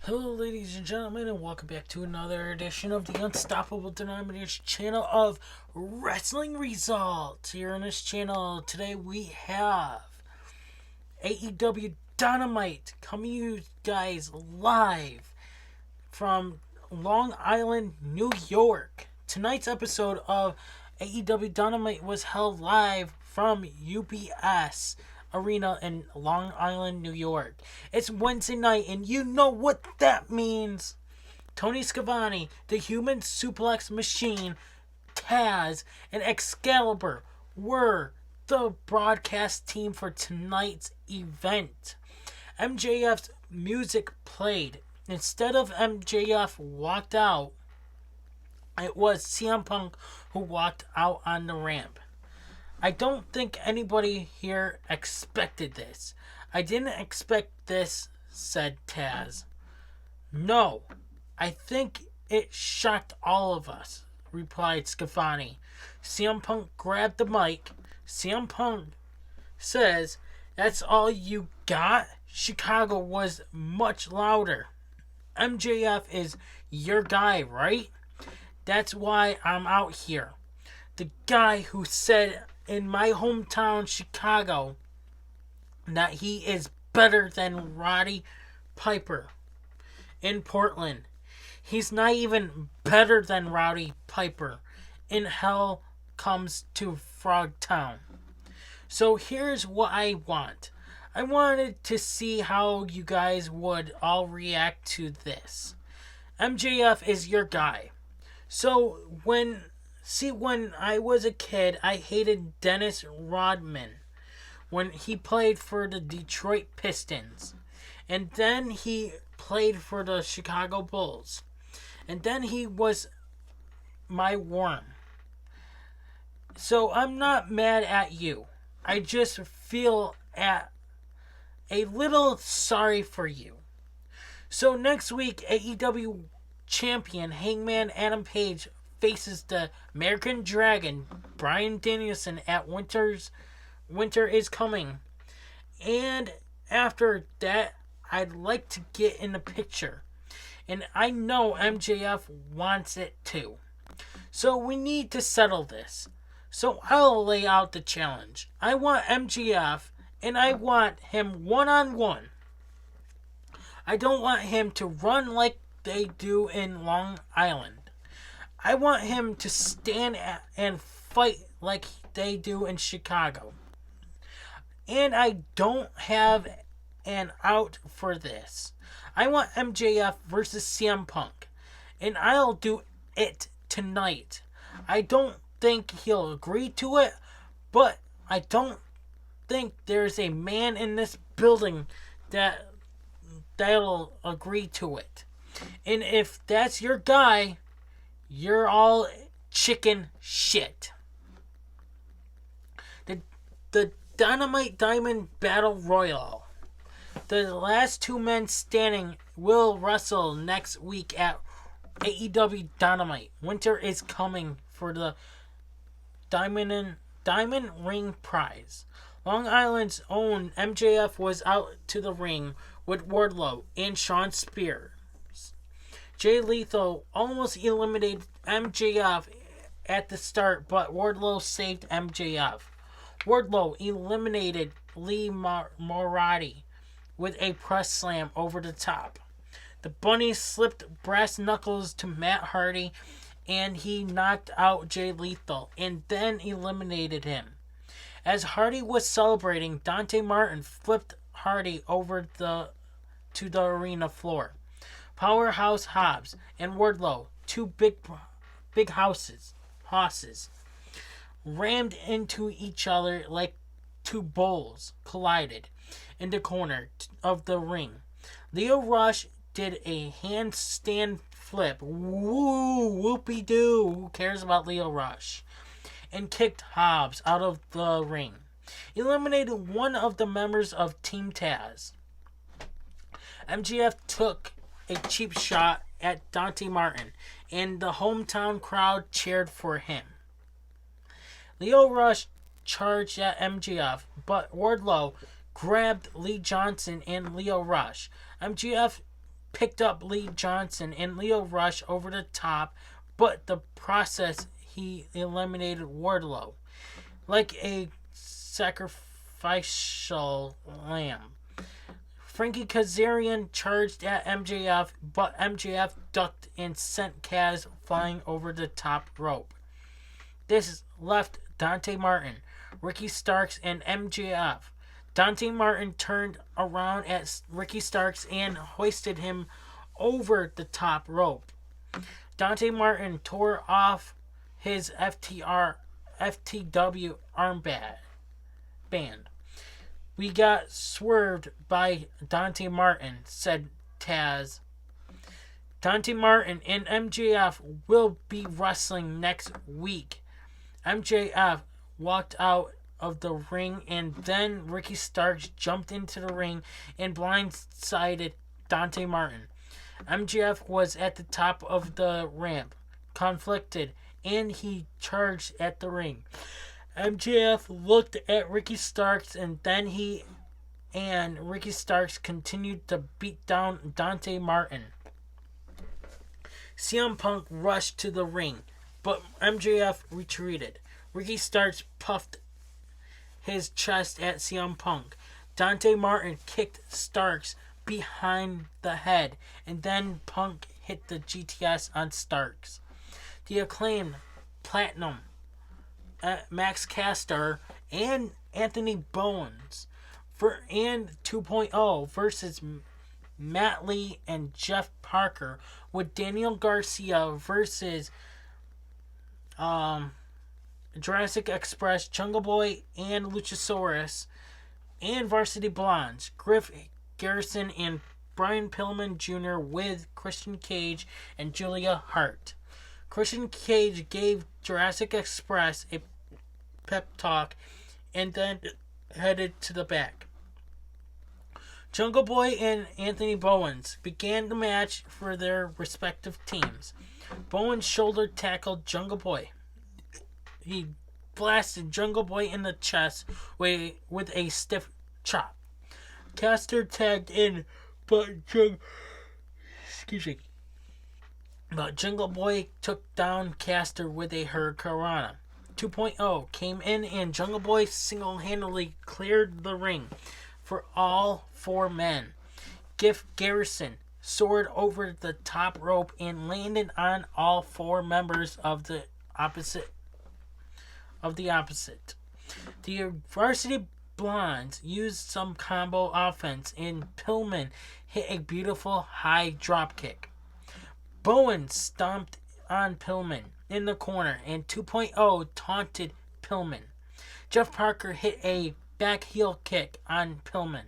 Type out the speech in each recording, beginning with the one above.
Hello, ladies and gentlemen, and welcome back to another edition of the Unstoppable Denomination channel of Wrestling Results. Here on this channel, today we have AEW Dynamite coming to you guys live from Long Island, New York. Tonight's episode of AEW Dynamite was held live from UBS Arena in Long Island, New York. It's Wednesday night, and you know what that means. Tony Schiavone, the Human Suplex Machine, Taz, and Excalibur were the broadcast team for tonight's event. MJF's music played. Instead of MJF walked out, it was CM Punk who walked out on the ramp. I don't think anybody here expected this. I didn't expect this, said Taz. No, I think it shocked all of us, replied Schiavone. CM Punk grabbed the mic. CM Punk says, "That's all you got?" Chicago was much louder. MJF is your guy, right? That's why I'm out here. The guy who said in my hometown, Chicago, that he is better than Roddy Piper in Portland. He's not even better than Roddy Piper in Hell Comes to Frogtown. So here's what I want. I wanted to see how you guys would all react to this. MJF is your guy. So when I was a kid, I hated Dennis Rodman when he played for the Detroit Pistons. And then he played for the Chicago Bulls. And then he was my worm. So I'm not mad at you. I just feel a little sorry for you. So next week, AEW champion Hangman Adam Page faces the American Dragon, Bryan Danielson, at Winter is Coming. And after that, I'd like to get in the picture. And I know MJF wants it too. So we need to settle this. So I'll lay out the challenge. I want MJF, and I want him one-on-one. I don't want him to run like they do in Long Island. I want him to stand and fight like they do in Chicago. And I don't have an out for this. I want MJF versus CM Punk. And I'll do it tonight. I don't think he'll agree to it, but I don't think there's a man in this building that'll agree to it. And if that's your guy, you're all chicken shit. The Dynamite Diamond Battle Royal. The last two men standing will wrestle next week at AEW Dynamite. Winter is Coming for the Diamond Ring Prize. Long Island's own MJF was out to the ring with Wardlow and Shawn Spears. Jay Lethal almost eliminated MJF at the start, but Wardlow saved MJF. Wardlow eliminated Lee Moriarty with a press slam over the top. The Bunny slipped brass knuckles to Matt Hardy, and he knocked out Jay Lethal and then eliminated him. As Hardy was celebrating, Dante Martin flipped Hardy over to the arena floor. Powerhouse Hobbs and Wardlow, two big hosses, rammed into each other like two bulls collided in the corner of the ring. Leo Rush did a handstand flip. Woo, whoopee-doo. Who cares about Leo Rush? And kicked Hobbs out of the ring. Eliminated one of the members of Team Taz. MJF took a cheap shot at Dante Martin, and the hometown crowd cheered for him. Leo Rush charged at MJF, but Wardlow grabbed Lee Johnson and Leo Rush. MJF picked up Lee Johnson and Leo Rush over the top, but the process he eliminated Wardlow like a sacrificial lamb. Frankie Kazarian charged at MJF, but MJF ducked and sent Kaz flying over the top rope. This left Dante Martin, Ricky Starks, and MJF. Dante Martin turned around at Ricky Starks and hoisted him over the top rope. Dante Martin tore off his FTW armband. "We got swerved by Dante Martin," said Taz. Dante Martin and MJF will be wrestling next week. MJF walked out of the ring, and then Ricky Starks jumped into the ring and blindsided Dante Martin. MJF was at the top of the ramp, conflicted, and he charged at the ring. MJF looked at Ricky Starks, and then he and Ricky Starks continued to beat down Dante Martin. CM Punk rushed to the ring, but MJF retreated. Ricky Starks puffed his chest at CM Punk. Dante Martin kicked Starks behind the head, and then Punk hit the GTS on Starks. The Acclaimed, Platinum, Max Caster, and Anthony Bowens and 2.0 versus Matt Lee and Jeff Parker, with Daniel Garcia versus Jurassic Express, Jungle Boy, and Luchasaurus, and Varsity Blondes, Griff Garrison and Brian Pillman Jr. with Christian Cage and Julia Hart. Christian Cage gave Jurassic Express a pep talk and then headed to the back. Jungle Boy and Anthony Bowens began the match for their respective teams. Bowens shoulder tackled Jungle Boy. He blasted Jungle Boy in the chest with a stiff chop. Caster tagged in, but Jungle Boy took down Caster with a Hurricanrana. 2.0 came in, and Jungle Boy single-handedly cleared the ring for all four men. Griff Garrison soared over the top rope and landed on all four members of the opposite. The Varsity Blondes used some combo offense, and Pillman hit a beautiful high dropkick. Bowen stomped on Pillman in the corner, and 2.0 taunted Pillman. Jeff Parker hit a back heel kick on Pillman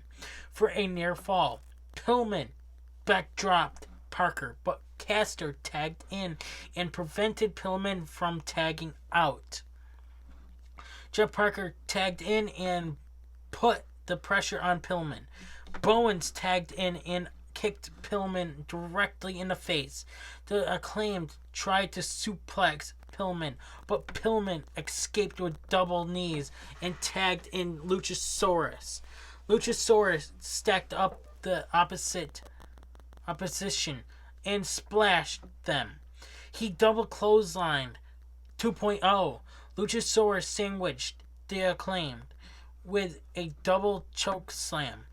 for a near fall. Pillman backdropped Parker, but Caster tagged in and prevented Pillman from tagging out. Jeff Parker tagged in and put the pressure on Pillman. Bowens tagged in and kicked Pillman directly in the face. The Acclaimed tried to suplex Pillman, but Pillman escaped with double knees and tagged in Luchasaurus. Luchasaurus stacked up the opposition and splashed them. He double clotheslined 2.0. Luchasaurus sandwiched the Acclaimed with a double choke slam.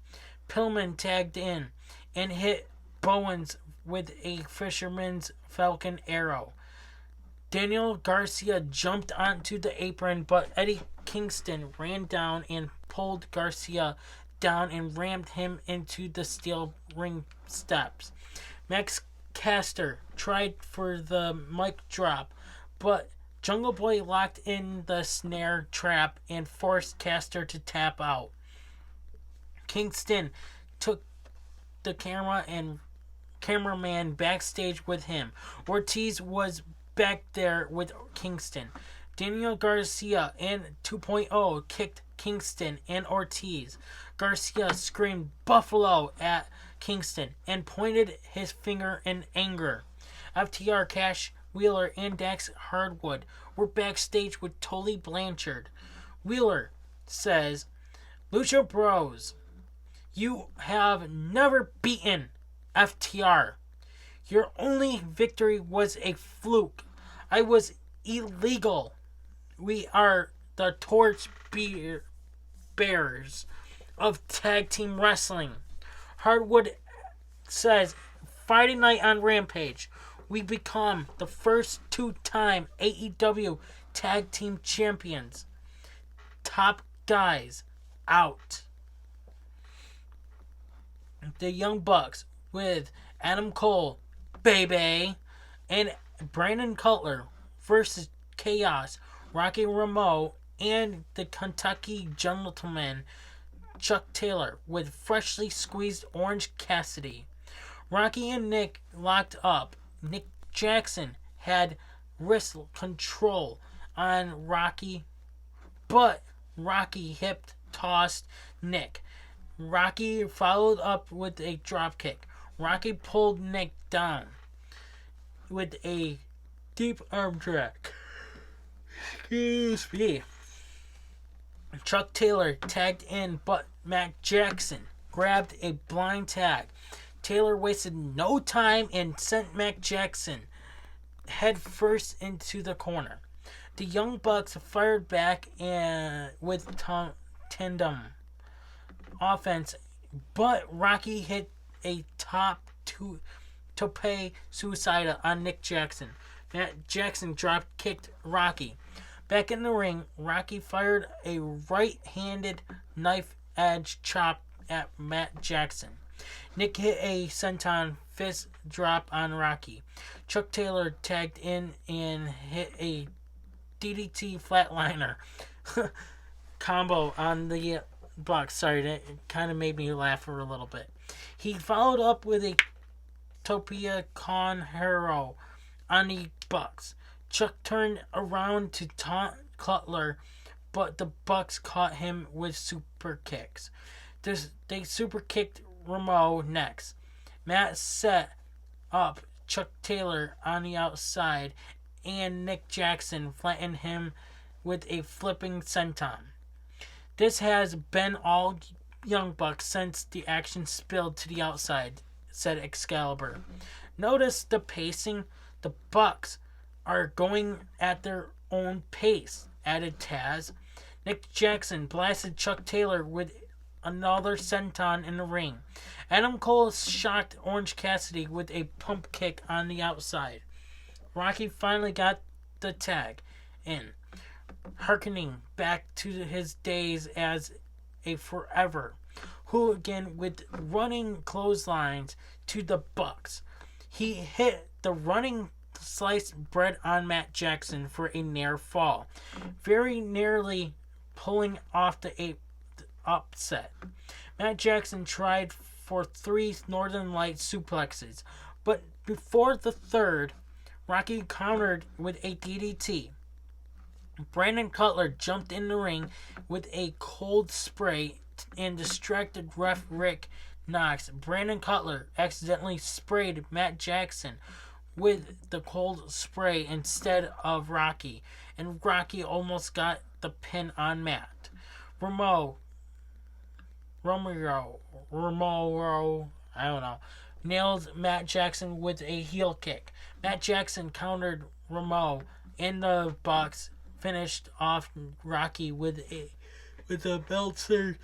Pillman tagged in and hit Bowens with a Fisherman's Falcon Arrow. Daniel Garcia jumped onto the apron, but Eddie Kingston ran down and pulled Garcia down and rammed him into the steel ring steps. Max Caster tried for the mic drop, but Jungle Boy locked in the snare trap and forced Caster to tap out. Kingston took the camera and cameraman backstage with him. Ortiz was back there with Kingston. Daniel Garcia and 2.0 kicked Kingston and Ortiz. Garcia screamed "Buffalo" at Kingston and pointed his finger in anger. FTR, Cash Wheeler, and Dax Hardwood were backstage with Tully Blanchard. Wheeler says, "Lucha Bros, you have never beaten FTR. Your only victory was a fluke. I was illegal. We are the torch bearers of tag team wrestling. Hardwood says, Friday night on Rampage, we become the first two-time AEW tag team champions. Top guys out. The Young Bucks with Adam Cole, baby, and Brandon Cutler versus Chaos, Rocky Ramone, and the Kentucky Gentleman, Chuck Taylor, with freshly squeezed Orange Cassidy. Rocky and Nick locked up. Nick Jackson had wrist control on Rocky, but Rocky hip tossed Nick. Rocky followed up with a dropkick. Rocky pulled Nick down with a deep arm drag. Excuse me. Chuck Taylor tagged in, but Matt Jackson grabbed a blind tag. Taylor wasted no time and sent Matt Jackson head first into the corner. The Young Bucks fired back with tandem offense, but Rocky hit a tope suicida on Nick Jackson. Matt Jackson drop-kicked Rocky. Back in the ring, Rocky fired a right-handed knife-edge chop at Matt Jackson. Nick hit a senton fist drop on Rocky. Chuck Taylor tagged in and hit a DDT flatliner combo on the Bucks. Sorry, that kind of made me laugh for a little bit. He followed up with a Topia Con Hero on the Bucks. Chuck turned around to taunt Cutler, but the Bucks caught him with super kicks. They super kicked Ramone next. Matt set up Chuck Taylor on the outside, and Nick Jackson flattened him with a flipping senton. This has been all Young Bucks since the action spilled to the outside, said Excalibur. Notice the pacing. The Bucks are going at their own pace, added Taz. Nick Jackson blasted Chuck Taylor with another senton in the ring. Adam Cole shocked Orange Cassidy with a pump kick on the outside. Rocky finally got the tag in, harkening back to his days as a forever hooligan with running clotheslines to the Bucks. He hit the running sliced bread on Matt Jackson for a near fall, very nearly pulling off the upset. Matt Jackson tried for 3 Northern Light suplexes, but before the third, Rocky countered with a DDT. Brandon Cutler jumped in the ring with a cold spray and distracted ref Rick Knox. Brandon Cutler accidentally sprayed Matt Jackson with the cold spray instead of Rocky, and Rocky almost got the pin on Matt. Romero, I don't know, nailed Matt Jackson with a heel kick. Matt Jackson countered Romero, and the Bucks finished off Rocky with the Meltzer,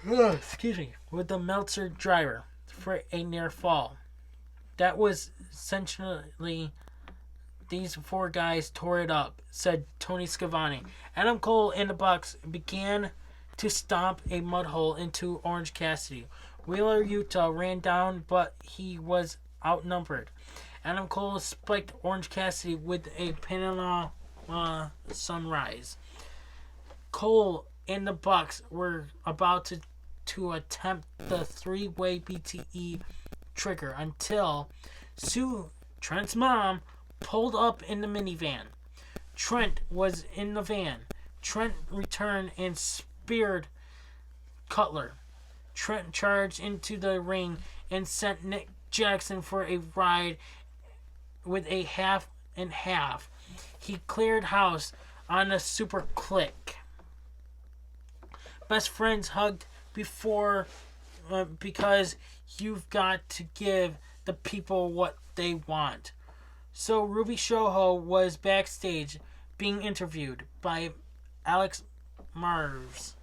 with the Meltzer driver for a near fall. That was essentially, these 4 guys tore it up, said Tony Schiavone. Adam Cole and the Bucks began to stomp a mud hole into Orange Cassidy. Wheeler Yuta ran down, but he was outnumbered. Adam Cole spiked Orange Cassidy with a Panama Sunrise. Cole and the Bucks were about to attempt the 3-way BTE trigger until Trent's mom, pulled up in the minivan. Trent was in the van. Trent returned and speared Cutler. Trent charged into the ring and sent Nick Jackson for a ride with a half and half. He cleared house on a super click. Best friends hugged before because You've got to give the people what they want. So Ruby Soho was backstage being interviewed by Alex Marves.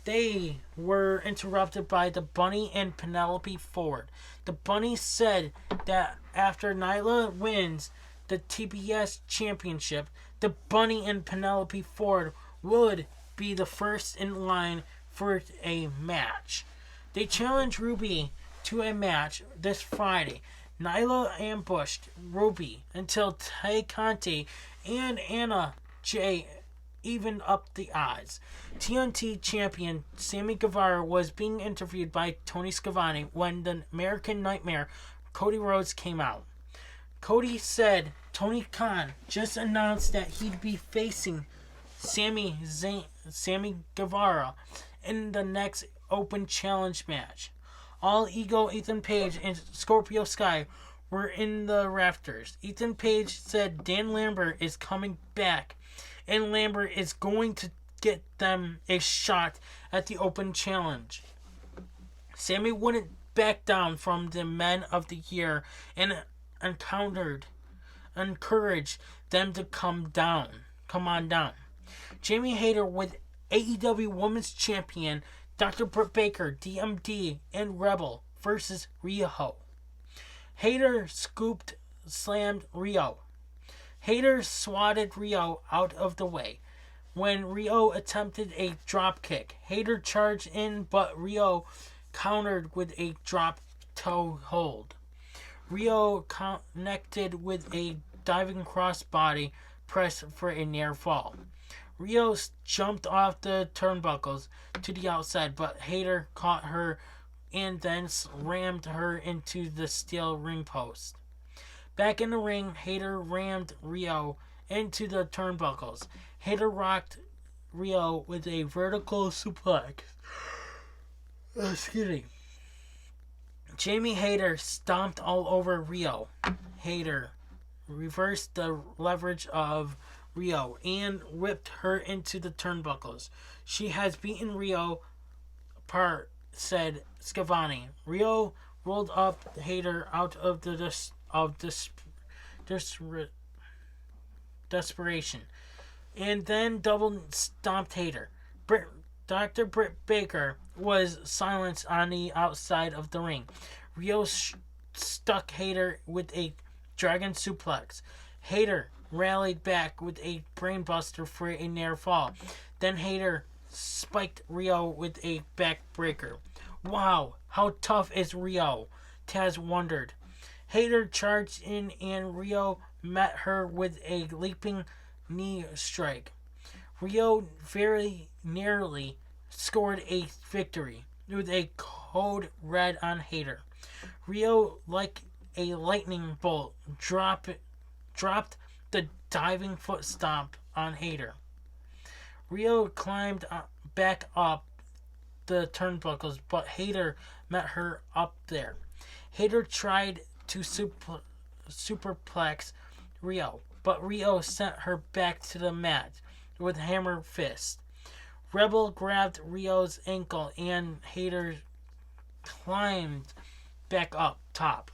They were interrupted by the Bunny and Penelope Ford. The Bunny said that after Nyla wins the TBS championship, the Bunny and Penelope Ford would be the first in line for a match. They challenged Ruby to a match this Friday. Nyla ambushed Ruby until Tay Conti and Anna Jay evened up the odds. TNT champion Sammy Guevara was being interviewed by Tony Schiavone when the American Nightmare Cody Rhodes came out. Cody said Tony Khan just announced that he'd be facing Sammy Guevara in the next Open Challenge match. All Ego, Ethan Page, and Scorpio Sky were in the rafters. Ethan Page said Dan Lambert is coming back, and Lambert is going to get them a shot at the Open Challenge. Sammy wouldn't back down from the Men of the Year and encouraged them to come on down. Jamie Hayter with AEW Women's Champion Dr. Britt Baker, DMD, and Rebel versus Riho. Hayter slammed Riho. Hayter swatted Riho out of the way. When Riho attempted a drop kick, Hayter charged in, but Riho countered with a drop toe hold. Riho connected with a diving crossbody press for a near fall. Riho jumped off the turnbuckles to the outside, but Hayter caught her and then rammed her into the steel ring post. Back in the ring, Hayter rammed Riho into the turnbuckles. Hayter rocked Riho with a vertical suplex. Excuse me. Jamie Hayter stomped all over Riho. Hayter reversed the leverage of Riho and whipped her into the turnbuckles. She has beaten Riho apart, said Schiavone. Riho rolled up Hayter out of the desperation and then double stomped Hayter. Dr. Britt Baker was silenced on the outside of the ring. Riho stuck Hayter with a dragon suplex. Hayter rallied back with a brainbuster for a near fall. Then Hayter spiked Riho with a backbreaker. Wow, how tough is Riho? Taz wondered. Hayter charged in and Riho met her with a leaping knee strike. Riho very nearly scored a victory with a code red on Hayter. Riho, like a lightning bolt, dropped the diving foot stomp on Hayter. Riho climbed back up the turnbuckles, but Hayter met her up there. Hayter tried to superplex Riho, but Riho sent her back to the mat with hammer fist. Rebel grabbed Rio's ankle and Hayter climbed back up top.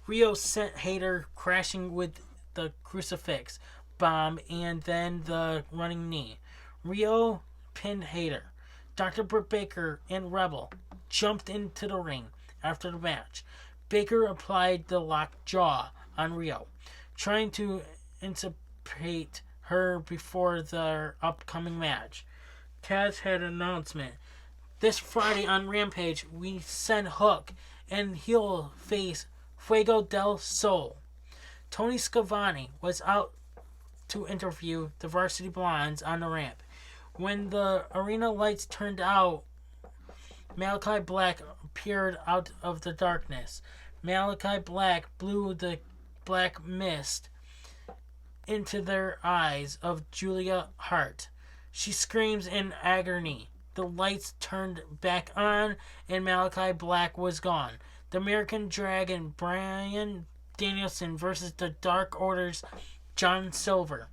Riho sent Hayter crashing with the crucifix bomb and then the running knee. Riho pinned Hayter. Dr. Britt Baker and Rebel jumped into the ring after the match. Baker applied the locked jaw on Riho, trying to intimidate her before their upcoming match. Taz had an announcement. This Friday on Rampage, we send Hook and he'll face Fuego del Sol. Tony Schiavone was out to interview the Varsity Blondes on the ramp. When the arena lights turned out, Malakai Black appeared out of the darkness. Malakai Black blew the black mist into their eyes of Julia Hart. She screams in agony. The lights turned back on and Malakai Black was gone. The American Dragon, Bryan Danielson versus the Dark Order's John Silver.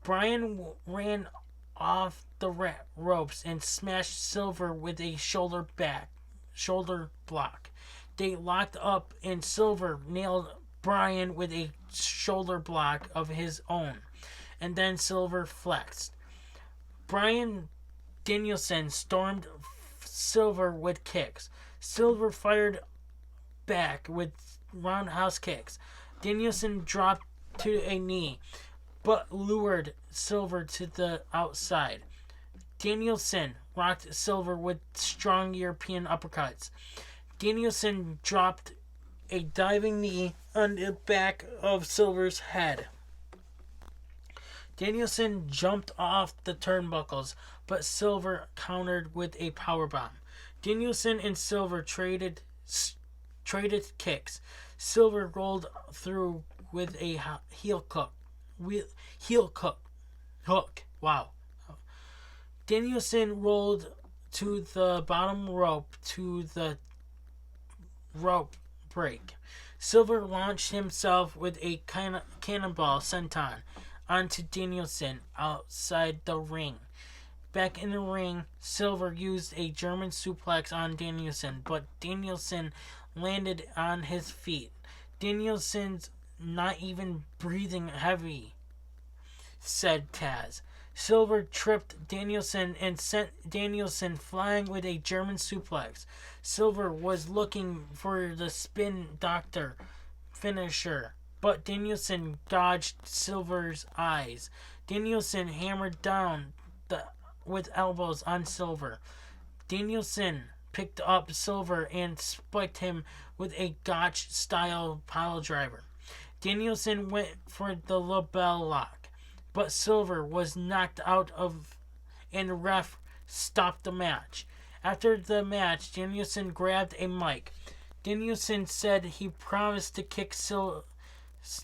Bryan ran off the ropes and smashed Silver with a shoulder shoulder block. They locked up and Silver nailed Bryan with a shoulder block of his own. And then Silver flexed. Bryan Danielson stormed Silver with kicks. Silver fired back with roundhouse kicks. Danielson dropped to a knee, but lured Silver to the outside. Danielson rocked Silver with strong European uppercuts. Danielson dropped a diving knee on the back of Silver's head. Danielson jumped off the turnbuckles, but Silver countered with a powerbomb. Danielson and Silver traded kicks. Silver rolled through with a heel hook. Wow. Danielson rolled to the bottom rope to the rope break. Silver launched himself with a cannonball senton onto Danielson outside the ring. Back in the ring, Silver used a German suplex on Danielson, but Danielson landed on his feet. Danielson's not even breathing heavy, said Taz. Silver tripped Danielson and sent Danielson flying with a German suplex. Silver was looking for the spin doctor finisher, but Danielson dodged Silver's eyes. Danielson hammered down with elbows on Silver. Danielson picked up Silver and spiked him with a Gotch-style pile driver. Danielson went for the lapel lock, but Silver was knocked out of, and the ref stopped the match. After the match, Danielson grabbed a mic. Danielson said he promised to kick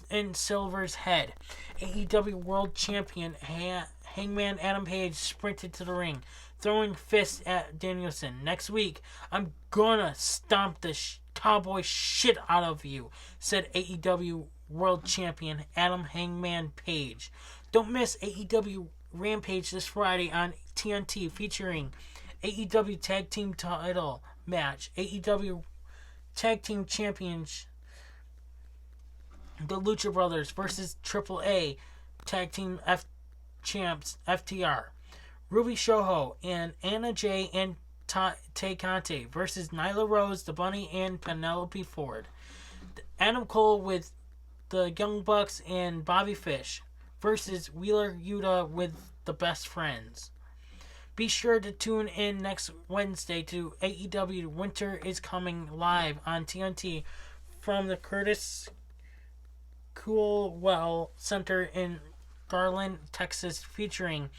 in Silver's head. AEW World Champion Hangman Adam Page sprinted to the ring, throwing fists at Danielson. Next week, I'm gonna stomp the cowboy shit out of you, said AEW World Champion Adam Hangman Page. Don't miss AEW Rampage this Friday on TNT, featuring AEW Tag Team Title match, AEW Tag Team Champions, the Lucha Brothers versus AAA Tag Team Champs FTR, Ruby Soho and Anna Jay and Tay Conte versus Nyla Rose, the Bunny, and Penelope Ford. Adam Cole with the Young Bucks and Bobby Fish versus Wheeler Yuta with the Best Friends. Be sure to tune in next Wednesday to AEW Winter is Coming live on TNT from the Curtis Coolwell Center in Garland, Texas, featuring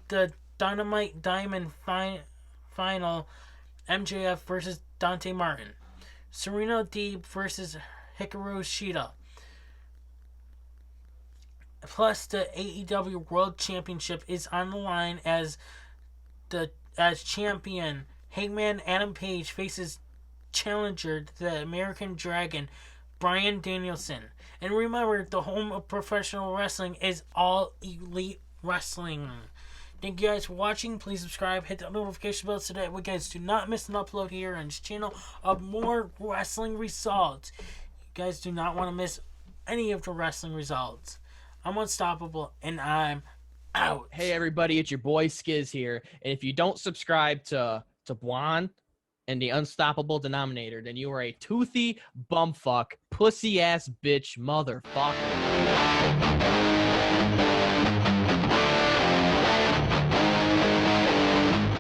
the Dynamite Diamond Final, MJF versus Dante Martin, Serena Deeb versus Hikaru Shida. Plus, the AEW World Championship is on the line as champion Hangman Adam Page faces challenger, the American Dragon, Bryan Danielson. And remember, the home of professional wrestling is All Elite Wrestling. Thank you guys for watching. Please subscribe, hit the notification bell so that you guys do not miss an upload here on this channel of more wrestling results. You guys do not want to miss any of the wrestling results. I'm Unstoppable, and I'm out. Hey everybody, it's your boy Skiz here. And if you don't subscribe to Blonde and the Unstoppable Denominator, then you are a toothy bumfuck, pussy ass bitch motherfucker.